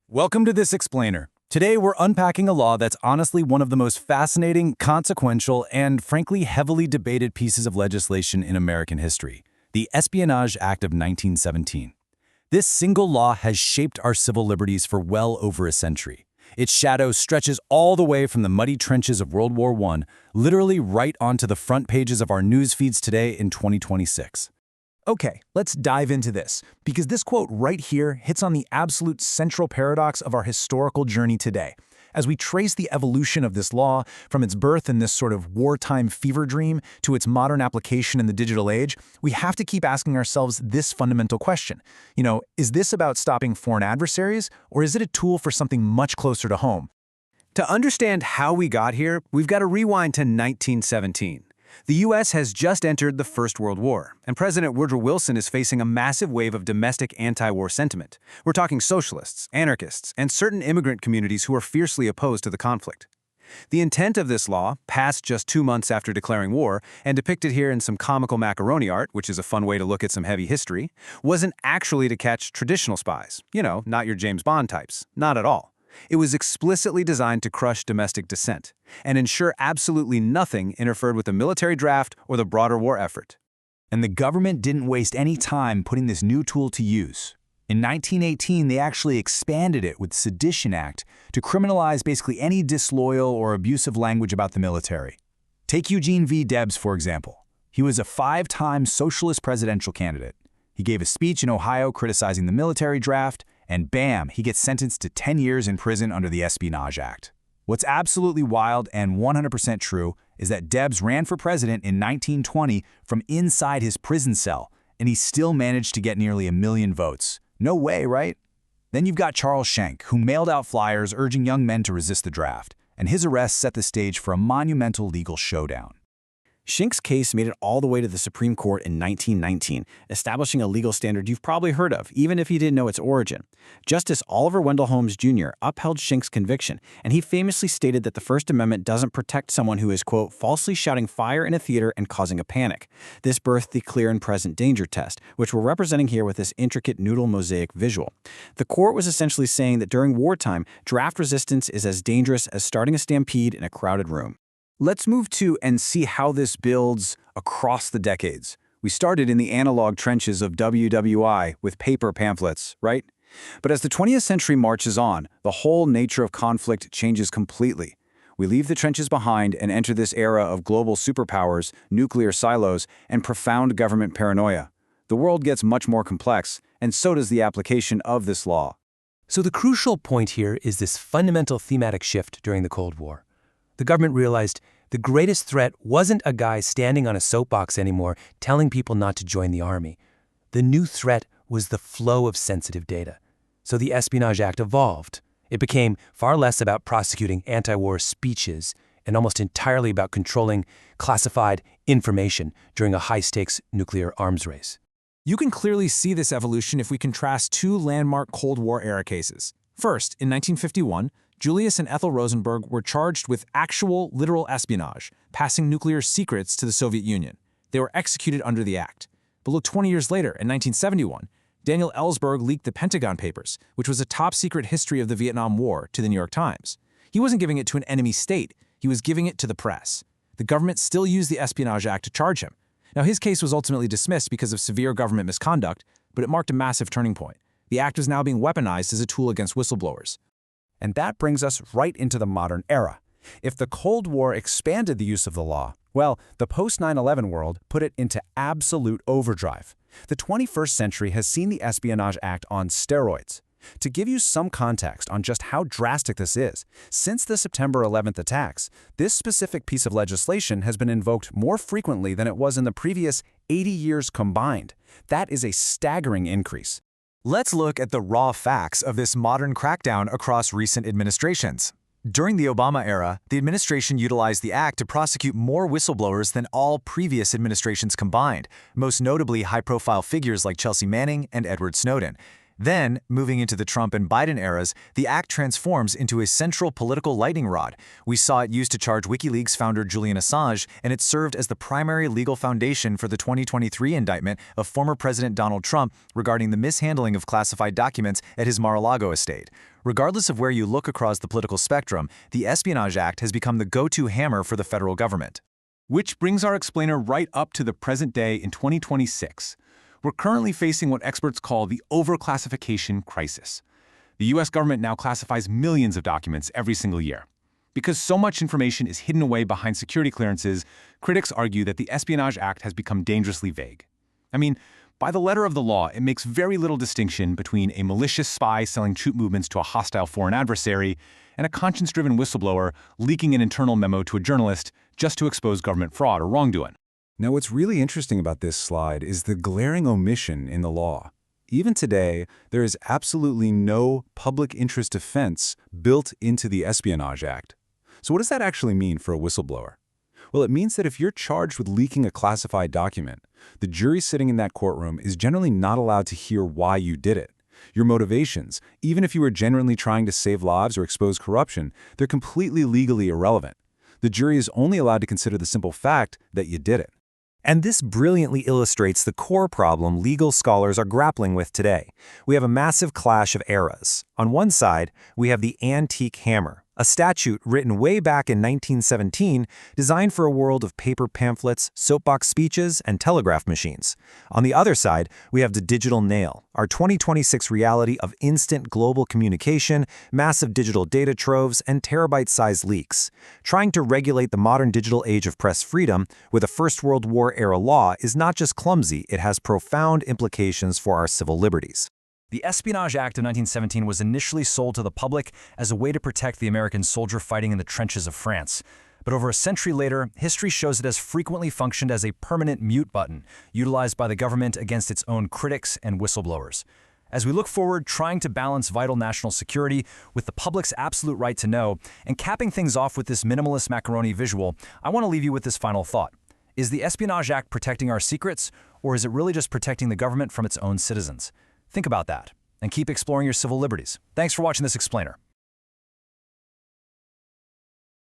Welcome to This Explainer. Today we're unpacking a law that's honestly one of the most fascinating, consequential, and frankly heavily debated pieces of legislation in American history, the Espionage Act of 1917. This single law has shaped our civil liberties for well over a century. Its shadow stretches all the way from the muddy trenches of World War I, literally right onto the front pages of our news feeds today in 2026. Okay, let's dive into this, because this quote right here hits on the absolute central paradox of our historical journey today. As we trace the evolution of this law, from its birth in this sort of wartime fever dream to its modern application in the digital age, we have to keep asking ourselves this fundamental question. Is this about stopping foreign adversaries, or is it a tool for something much closer to home? To understand how we got here, we've got to rewind to 1917. The U.S. has just entered the First World War, and President Woodrow Wilson is facing a massive wave of domestic anti-war sentiment. We're talking socialists, anarchists, and certain immigrant communities who are fiercely opposed to the conflict. The intent of this law, passed just 2 months after declaring war, and depicted here in some comical macaroni art, which is a fun way to look at some heavy history, wasn't actually to catch traditional spies. Not your James Bond types. Not at all. It was explicitly designed to crush domestic dissent and ensure absolutely nothing interfered with the military draft or the broader war effort. And the government didn't waste any time putting this new tool to use. In 1918, they actually expanded it with the Sedition Act to criminalize basically any disloyal or abusive language about the military. Take Eugene V. Debs, for example. He was a 5-time socialist presidential candidate. He gave a speech in Ohio criticizing the military draft, and bam, he gets sentenced to 10 years in prison under the Espionage Act. What's absolutely wild and 100% true is that Debs ran for president in 1920 from inside his prison cell, and he still managed to get nearly 1 million votes. No way, right? Then you've got Charles Schenck, who mailed out flyers urging young men to resist the draft, and his arrest set the stage for a monumental legal showdown. Schenck's case made it all the way to the Supreme Court in 1919, establishing a legal standard you've probably heard of, even if you didn't know its origin. Justice Oliver Wendell Holmes Jr. upheld Schenck's conviction, and he famously stated that the First Amendment doesn't protect someone who is, quote, falsely shouting fire in a theater and causing a panic. This birthed the clear and present danger test, which we're representing here with this intricate noodle mosaic visual. The court was essentially saying that during wartime, draft resistance is as dangerous as starting a stampede in a crowded room. Let's move to and see how this builds across the decades. We started in the analog trenches of WWI with paper pamphlets, right? But as the 20th century marches on, the whole nature of conflict changes completely. We leave the trenches behind and enter this era of global superpowers, nuclear silos, and profound government paranoia. The world gets much more complex, and so does the application of this law. So the crucial point here is this fundamental thematic shift during the Cold War. The government realized the greatest threat wasn't a guy standing on a soapbox anymore telling people not to join the army. The new threat was the flow of sensitive data. So the Espionage Act evolved. It became far less about prosecuting anti-war speeches and almost entirely about controlling classified information during a high-stakes nuclear arms race. You can clearly see this evolution if we contrast 2 landmark Cold War-era cases. First, in 1951, Julius and Ethel Rosenberg were charged with actual, literal espionage, passing nuclear secrets to the Soviet Union. They were executed under the act. But look, 20 years later, in 1971, Daniel Ellsberg leaked the Pentagon Papers, which was a top-secret history of the Vietnam War, to the New York Times. He wasn't giving it to an enemy state. He was giving it to the press. The government still used the Espionage Act to charge him. Now, his case was ultimately dismissed because of severe government misconduct, but it marked a massive turning point. The act was now being weaponized as a tool against whistleblowers. And that brings us right into the modern era. If the Cold War expanded the use of the law, well, the post-9/11 world put it into absolute overdrive. The 21st century has seen the Espionage Act on steroids. To give you some context on just how drastic this is, since the September 11th attacks, this specific piece of legislation has been invoked more frequently than it was in the previous 80 years combined. That is a staggering increase. Let's look at the raw facts of this modern crackdown across recent administrations. During the Obama era, the administration utilized the act to prosecute more whistleblowers than all previous administrations combined, most notably high-profile figures like Chelsea Manning and Edward Snowden. Then, moving into the Trump and Biden eras, the act transforms into a central political lightning rod. We saw it used to charge WikiLeaks founder Julian Assange, and it served as the primary legal foundation for the 2023 indictment of former President Donald Trump regarding the mishandling of classified documents at his Mar-a-Lago estate. Regardless of where you look across the political spectrum, the Espionage Act has become the go-to hammer for the federal government. Which brings our explainer right up to the present day in 2026. We're currently facing what experts call the overclassification crisis. The U.S. government now classifies millions of documents every single year. Because so much information is hidden away behind security clearances, critics argue that the Espionage Act has become dangerously vague. I mean, by the letter of the law, it makes very little distinction between a malicious spy selling troop movements to a hostile foreign adversary and a conscience-driven whistleblower leaking an internal memo to a journalist just to expose government fraud or wrongdoing. Now, what's really interesting about this slide is the glaring omission in the law. Even today, there is absolutely no public interest defense built into the Espionage Act. So what does that actually mean for a whistleblower? Well, it means that if you're charged with leaking a classified document, the jury sitting in that courtroom is generally not allowed to hear why you did it. Your motivations, even if you were genuinely trying to save lives or expose corruption, they're completely legally irrelevant. The jury is only allowed to consider the simple fact that you did it. And this brilliantly illustrates the core problem legal scholars are grappling with today. We have a massive clash of eras. On one side, we have the antique hammer, a statute written way back in 1917 designed for a world of paper pamphlets, soapbox speeches, and telegraph machines. On the other side, we have the digital nail, our 2026 reality of instant global communication, massive digital data troves, and terabyte-sized leaks. Trying to regulate the modern digital age of press freedom with a First World War-era law is not just clumsy, it has profound implications for our civil liberties. The Espionage Act of 1917 was initially sold to the public as a way to protect the American soldier fighting in the trenches of France. But over a century later, history shows it has frequently functioned as a permanent mute button, utilized by the government against its own critics and whistleblowers. As we look forward, trying to balance vital national security with the public's absolute right to know, and capping things off with this minimalist macaroni visual, I want to leave you with this final thought. Is the Espionage Act protecting our secrets, or is it really just protecting the government from its own citizens? Think about that, and keep exploring your civil liberties. Thanks for watching this explainer.